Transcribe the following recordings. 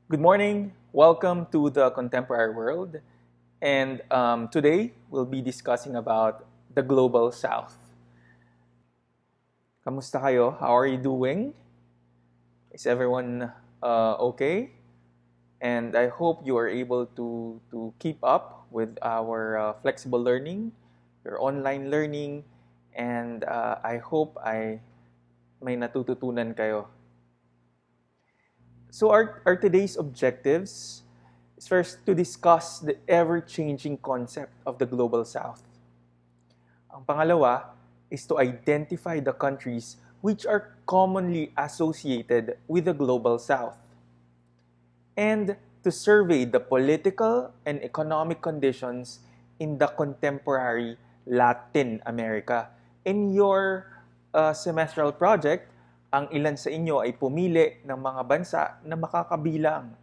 Good morning. Welcome to the contemporary world. And today we'll be discussing about the global south. Kamusta kayo? How are you doing? Is everyone okay? And I hope you are able to keep up with our flexible learning, your online learning, and I hope ay may natututunan kayo. So our today's objectives is first to discuss the ever-changing concept of the Global South. Ang pangalawa is to identify the countries which are commonly associated with the Global South. And to survey the political and economic conditions in the contemporary Latin America. In your semestral project, ang ilan sa inyo ay pumili ng mga bansa na nakabilang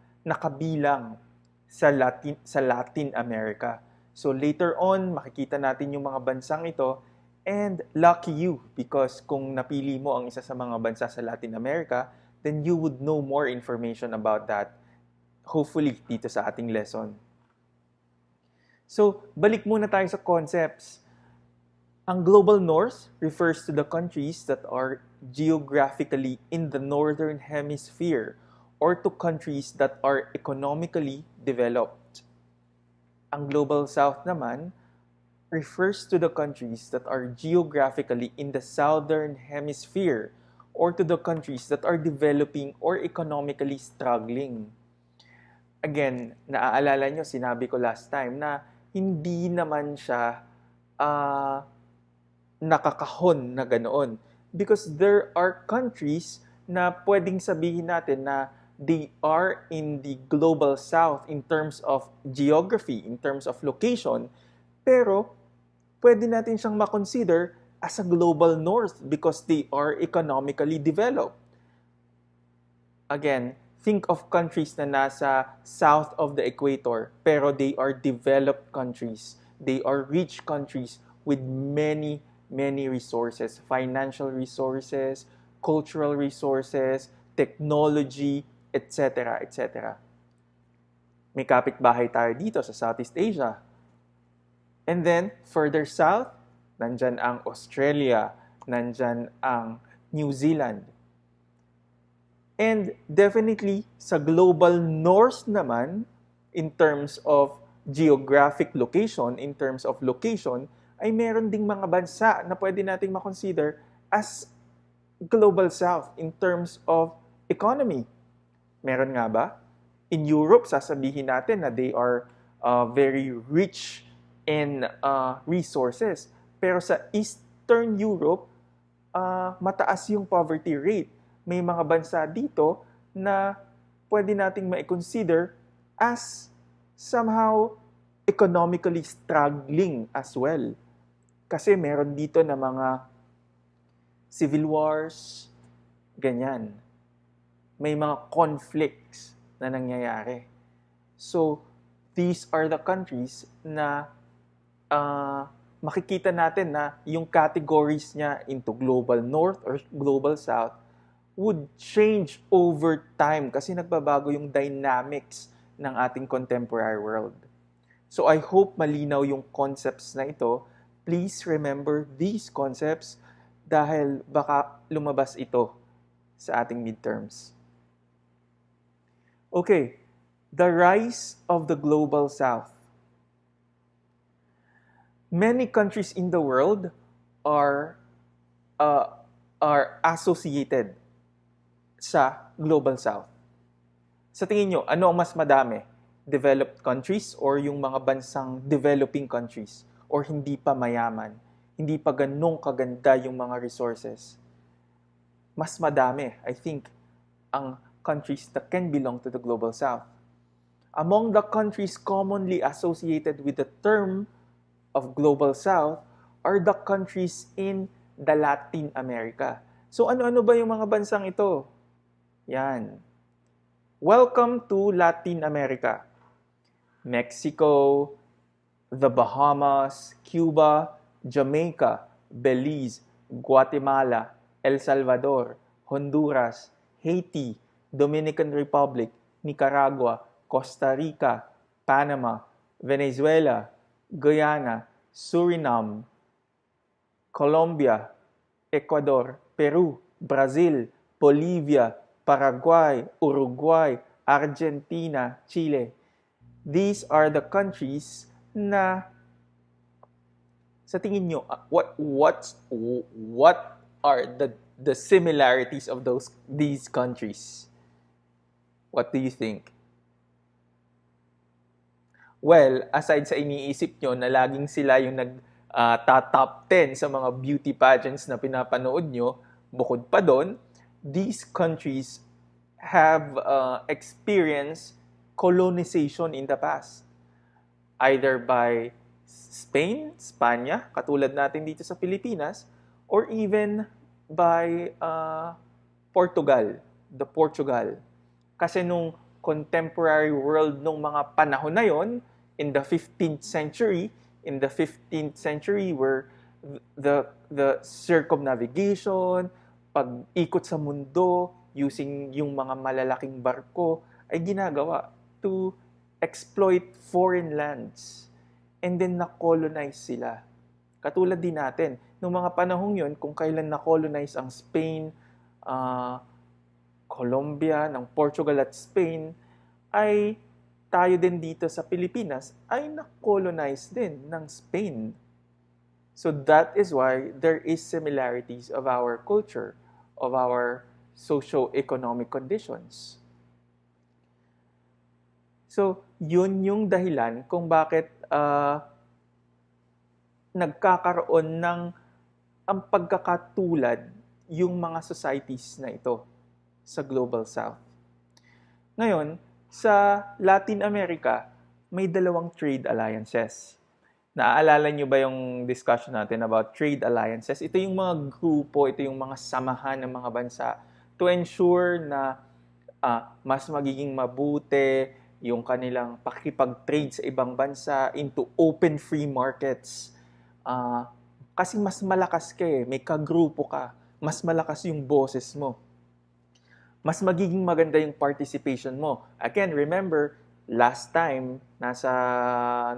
sa Latin America. So later on, makikita natin yung mga bansang ito, and lucky you because kung napili mo ang isa sa mga bansa sa Latin America, then you would know more information about that, hopefully dito sa ating lesson. So, balik muna tayo sa concepts. Ang Global North refers to the countries that are geographically in the Northern Hemisphere or to countries that are economically developed. Ang Global South naman refers to the countries that are geographically in the Southern Hemisphere or to the countries that are developing or economically struggling. Again, naaalala nyo, sinabi ko last time na hindi naman siya nakakahon na ganoon. Because there are countries na pwedeng sabihin natin na they are in the global south in terms of geography, in terms of location, pero pwede natin siyang makonsider as a global north because they are economically developed. Again, think of countries na nasa south of the equator, pero they are developed countries. They are rich countries with many resources, financial resources, cultural resources, technology, etc., etc. May kapitbahay tayo dito sa Southeast Asia. And then, further south, nandyan ang Australia, nandyan ang New Zealand. And definitely, sa global north naman, in terms of geographic location, in terms of location, ay meron ding mga bansa na pwede nating makonsider as global south in terms of economy. Meron nga ba? In Europe, sasabihin natin na they are very rich in resources. Pero sa Eastern Europe, mataas yung poverty rate. May mga bansa dito na pwede nating ma-consider as somehow economically struggling as well. Kasi meron dito na mga civil wars, ganyan. May mga conflicts na nangyayari. So, these are the countries na makikita natin na yung categories niya into global north or global south would change over time kasi nagbabago yung dynamics ng ating contemporary world. So I hope malinaw yung concepts na ito. Please remember these concepts dahil baka lumabas ito sa ating midterms. Okay, the rise of the global south. Many countries in the world are associated sa global south. Sa tingin nyo, ano ang mas madami? Developed countries or yung mga bansang developing countries or hindi pa mayaman, hindi pa ganong kaganda yung mga resources? Mas madami, I think, ang countries that can belong to the global south. Among the countries commonly associated with the term of global south are the countries in the Latin America. So ano-ano ba yung mga bansang ito? Yan. Welcome to Latin America. Mexico, the Bahamas, Cuba, Jamaica, Belize, Guatemala, El Salvador, Honduras, Haiti, Dominican Republic, Nicaragua, Costa Rica, Panama, Venezuela, Guyana, Suriname, Colombia, Ecuador, Peru, Brazil, Bolivia, Paraguay, Uruguay, Argentina, Chile. These are the countries na sa tingin nyo, what are the similarities of these countries? What do you think? Well, aside sa iniisip nyo na laging sila yung top 10 sa mga beauty pageants na pinapanood nyo, bukod pa doon, these countries have experienced colonization in the past. Either by Spain, Spanya, katulad natin dito sa Pilipinas, or even by Portugal. Kasi nung contemporary world nung mga panahon na yon, in the 15th century where the circumnavigation, pag-ikot sa mundo using yung mga malalaking barko ay ginagawa to exploit foreign lands. And then na-colonize sila. Katulad din natin, nung mga panahong yon, kung kailan na-colonize ang Spain, Colombia, ng Portugal at Spain, ay tayo din dito sa Pilipinas ay na-colonize din ng Spain. So that is why there is similarities of our culture, of our socio-economic conditions. So, yun yung dahilan kung bakit nagkakaroon ng ang pagkakatulad yung mga societies na ito sa Global South. Ngayon, sa Latin America, may dalawang trade alliances. Naaalala nyo ba yung discussion natin about trade alliances? Ito yung mga grupo, ito yung mga samahan ng mga bansa to ensure na mas magiging mabuti yung kanilang pakikipag-trade sa ibang bansa into open free markets. Kasi mas malakas ka may kagrupo ka, mas malakas yung boses mo. Mas magiging maganda yung participation mo. Again, remember, last time, nasa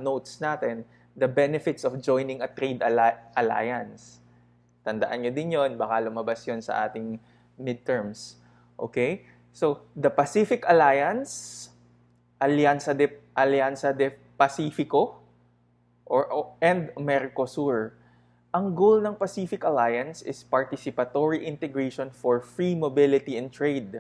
notes natin, the benefits of joining a trade alliance. Tandaan nyo din yon, baka lumabas yon sa ating midterms. Okay? So, the Pacific Alliance, Alianza de Pacifico, and Mercosur. Ang goal ng Pacific Alliance is participatory integration for free mobility and trade.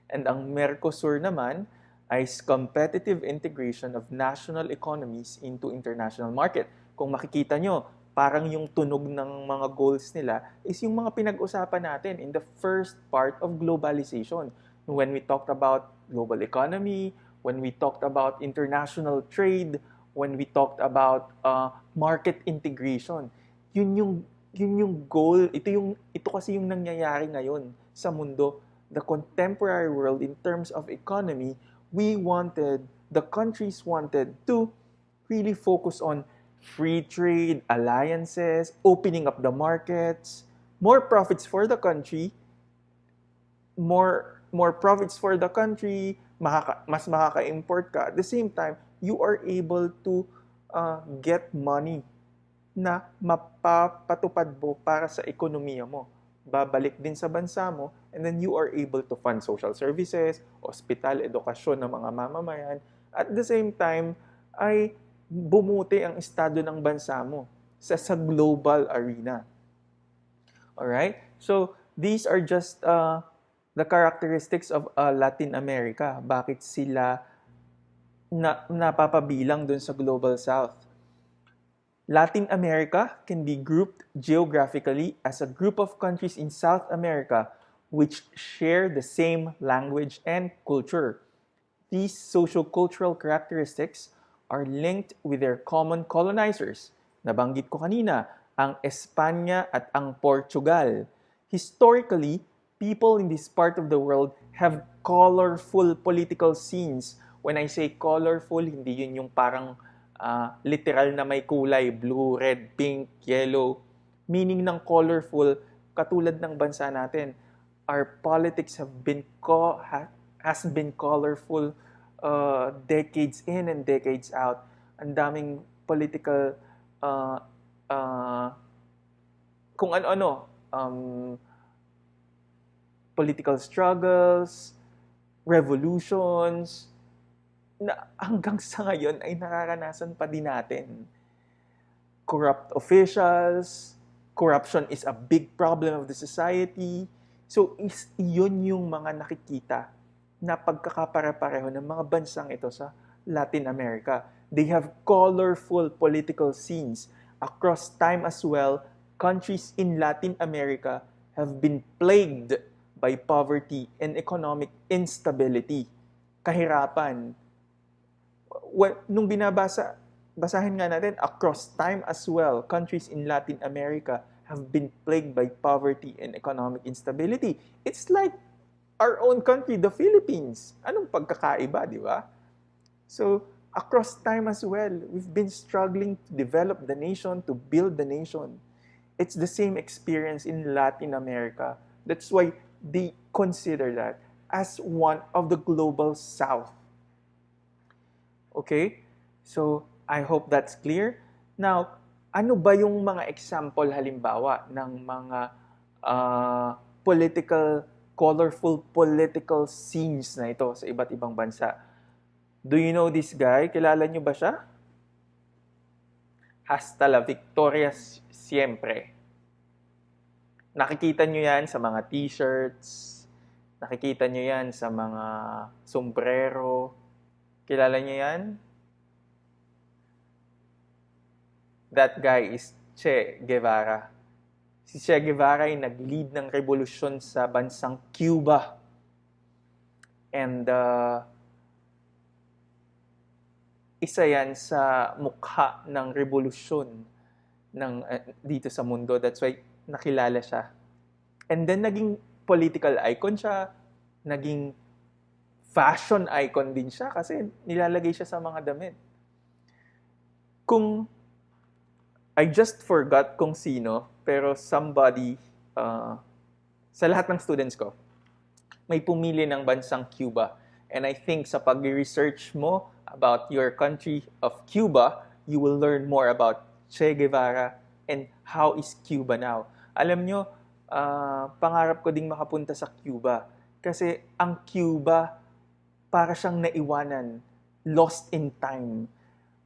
And ang Mercosur naman is competitive integration of national economies into international market. Kung makikita nyo, parang yung tunog ng mga goals nila is yung mga pinag-usapan natin in the first part of globalization. When we talked about global economy, when we talked about international trade, when we talked about market integration. Yun yung goal. Ito kasi yung nangyayari ngayon sa mundo. The contemporary world in terms of economy, the countries wanted to really focus on free trade, alliances, opening up the markets, more profits for the country, mas makaka-import ka. At the same time, you are able to get money na mapapatupad mo para sa ekonomiya mo. Babalik din sa bansa mo, and then you are able to fund social services, ospital, edukasyon ng mga mamamayan. At the same time, ay bumuti ang estado ng bansa mo sa global arena. Alright? So, these are just the characteristics of Latin America. Bakit sila napapabilang dun sa Global South? Latin America can be grouped geographically as a group of countries in South America which share the same language and culture. These socio-cultural characteristics are linked with their common colonizers. Nabanggit ko kanina, ang Espanya at ang Portugal. Historically, people in this part of the world have colorful political scenes. When I say colorful, hindi yun yung parang literal na may kulay, blue, red, pink, yellow. Meaning ng colorful, katulad ng bansa natin, our politics have been has been colorful decades in and decades out. Ang daming political uh, uh, kung ano-ano, political struggles, revolutions, na hanggang sa ngayon ay nararanasan pa din natin. Corrupt officials, corruption is a big problem of the society. So, yun yung mga nakikita na pagkakapare-pareho ng mga bansang ito sa Latin America. They have colorful political scenes across time as well. Countries in Latin America have been plagued by poverty and economic instability. Kahirapan. Nung basahin nga natin, across time as well, countries in Latin America have been plagued by poverty and economic instability. It's like our own country, the Philippines. Anong pagkakaiba, di ba? So, across time as well, we've been struggling to develop the nation, to build the nation. It's the same experience in Latin America. That's why they consider that as one of the global South. Okay? So, I hope that's clear. Now, ano ba yung mga example halimbawa ng mga colorful political scenes na ito sa iba't ibang bansa? Do you know this guy? Kilala nyo ba siya? Hasta la victoria siempre. Nakikita nyo yan sa mga t-shirts. Nakikita nyo yan sa mga sombrero. Kilala nyo yan? That guy is Che Guevara. Si Che Guevara ay nag-lead ng revolusyon sa bansang Cuba. And isa yan sa mukha ng revolusyon dito sa mundo. That's why nakilala siya. And then naging political icon siya. Naging fashion icon din siya kasi nilalagay siya sa mga damit. I just forgot kung sino, pero somebody, sa lahat ng students ko, may pumili ng bansang Cuba. And I think sa pag-research mo about your country of Cuba, you will learn more about Che Guevara and how is Cuba now. Alam nyo, pangarap ko ding makapunta sa Cuba. Kasi ang Cuba, para siyang naiwanan, lost in time.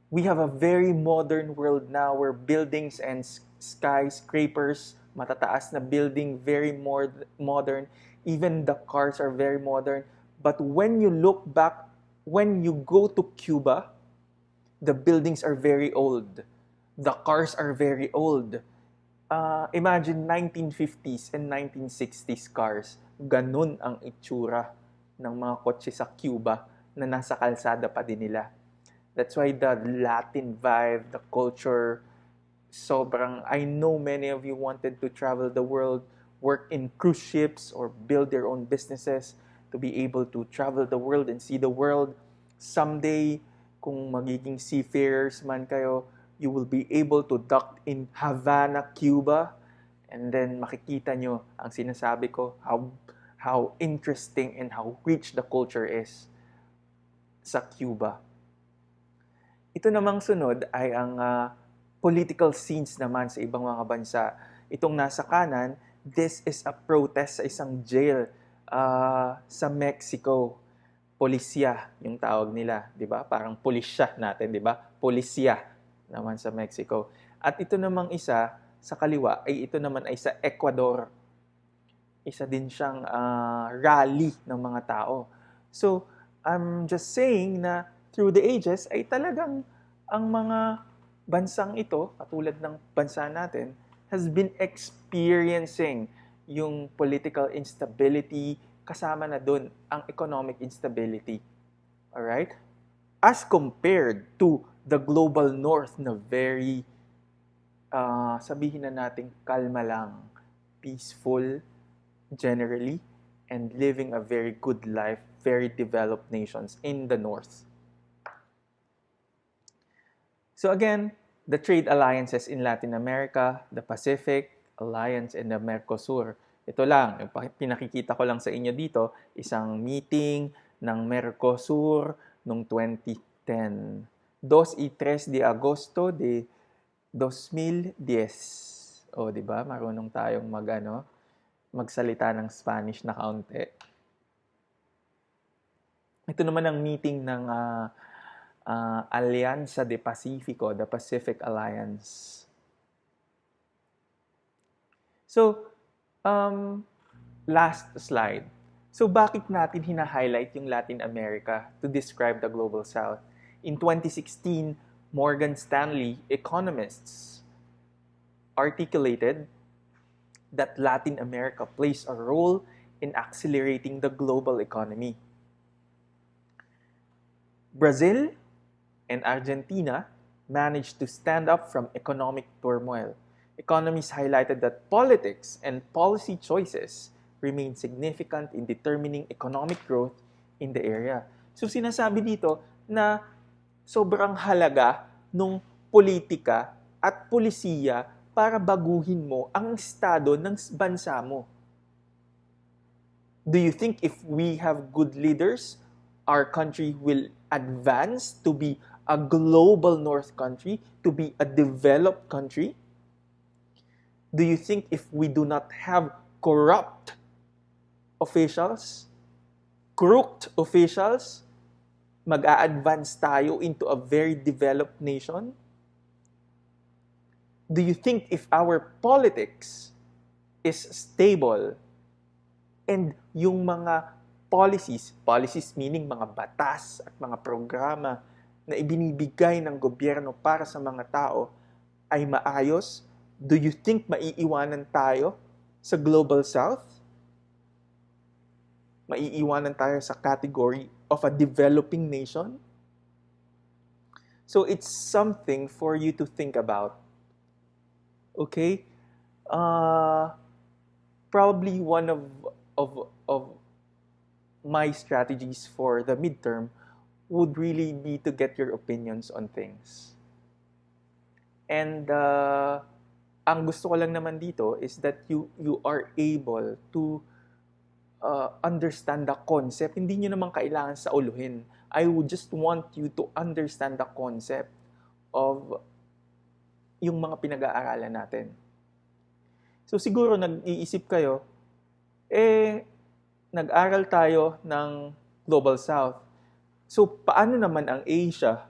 We have a very modern world now where buildings and skyscrapers, matataas na building, very modern. Even the cars are very modern. But when you look back, when you go to Cuba, the buildings are very old. The cars are very old. Imagine 1950s and 1960s cars. Ganun ang itsura ng mga kotse sa Cuba na nasa kalsada pa din nila. That's why the Latin vibe, the culture, sobrang, I know many of you wanted to travel the world, work in cruise ships, or build their own businesses to be able to travel the world and see the world. Someday, kung magiging seafarers man kayo, you will be able to dock in Havana, Cuba, and then makikita nyo ang sinasabi ko, how interesting and how rich the culture is sa Cuba. Ito namang sunod ay ang political scenes naman sa ibang mga bansa. Itong nasa kanan, this is a protest sa isang jail sa Mexico. Polisya yung tawag nila, di ba? Parang pulisya natin, di ba? Polisya naman sa Mexico. At ito namang isa sa kaliwa, ito naman ay sa Ecuador. Isa din siyang rally ng mga tao. So, I'm just saying na through the ages ay talagang ang mga bansang ito, katulad ng bansa natin, has been experiencing yung political instability, kasama na dun ang economic instability. Alright? As compared to the global north na very, sabihin na natin, kalma lang, peaceful, generally, and living a very good life, very developed nations in the north. So again, the trade alliances in Latin America, the Pacific Alliance, and the Mercosur. Ito lang, yung pinakikita ko lang sa inyo dito, isang meeting ng Mercosur noong 2010. 2 y 3 de agosto de 2010. O, di ba? Marunong tayong magsalita ng Spanish na kaunti. Ito naman ang meeting ng Alianza de Pacifico, the Pacific Alliance. So, last slide. So, bakit natin hina-highlight yung Latin America to describe the Global South? In 2016, Morgan Stanley economists articulated that Latin America plays a role in accelerating the global economy. Brazil and Argentina managed to stand up from economic turmoil. Economists highlighted that politics and policy choices remain significant in determining economic growth in the area. So sinasabi dito na sobrang halaga nung politika at pulisiya para baguhin mo ang estado ng bansa mo. Do you think if we have good leaders, our country will advance to be a global North country, to be a developed country? Do you think if we do not have corrupt officials, crooked officials, mag-a-advance tayo into a very developed nation? Do you think if our politics is stable and yung mga policies meaning mga batas at mga programa na ibinibigay ng gobyerno para sa mga tao ay maayos, do you think maiiwanan tayo sa Global South? Maiiwanan tayo sa category of a developing nation? So it's something for you to think about. Okay? Probably one of my strategies for the midterm would really be to get your opinions on things. And ang gusto ko lang naman dito is that you are able to understand the concept. Hindi nyo naman kailangan sa uluhin. I would just want you to understand the concept of yung mga pinag-aaralan natin. So siguro nag-iisip kayo, nag-aral tayo ng Global South. So paano naman ang Asia?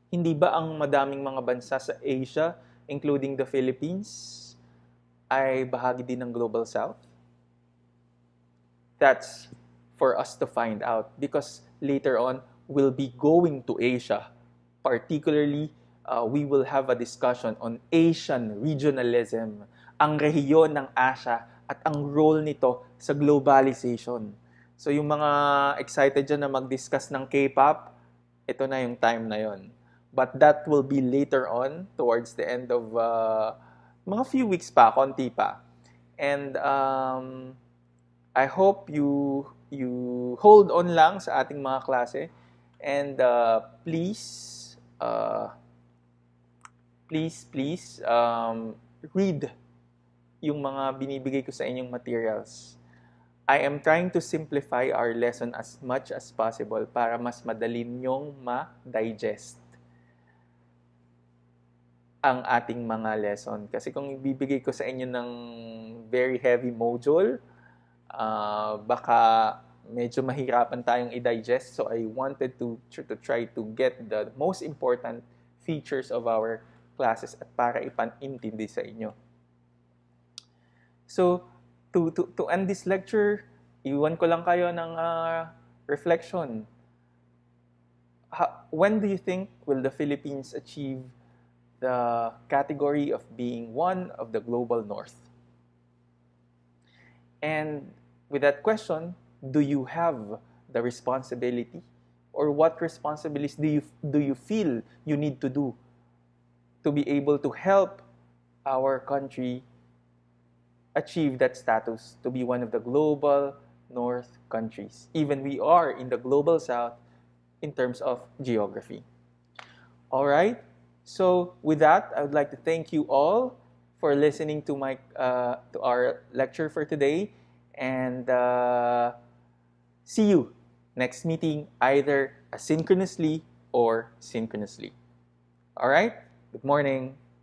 Hindi ba ang madaming mga bansa sa Asia, including the Philippines, ay bahagi din ng Global South? That's for us to find out because later on, we'll be going to Asia. Particularly, we will have a discussion on Asian regionalism, ang rehiyon ng Asia at ang role nito sa globalization. So yung mga excited dyan na mag-discuss ng K-pop, ito na yung time na yon. But that will be later on, towards the end of mga few weeks pa, konti pa. And I hope you hold on lang sa ating mga klase. And please read yung mga binibigay ko sa inyong materials. I am trying to simplify our lesson as much as possible para mas madali nyong ma-digest ang ating mga lesson. Kasi kung ibibigay ko sa inyo ng very heavy module, baka medyo mahirapan tayong i-digest. So I wanted to try to get the most important features of our classes at para ipan-intindi sa inyo. So, to end this lecture, iwan ko lang kayo ng reflection. When do you think will the Philippines achieve the category of being one of the global north? And with that question, do you have the responsibility? Or what responsibilities do you feel you need to do to be able to help our country achieve that status to be one of the global north countries? Even we are in the global south in terms of geography. All right? So with that, I would like to thank you all for listening to our lecture for today, and See you next meeting, either asynchronously or synchronously. All right? Good morning.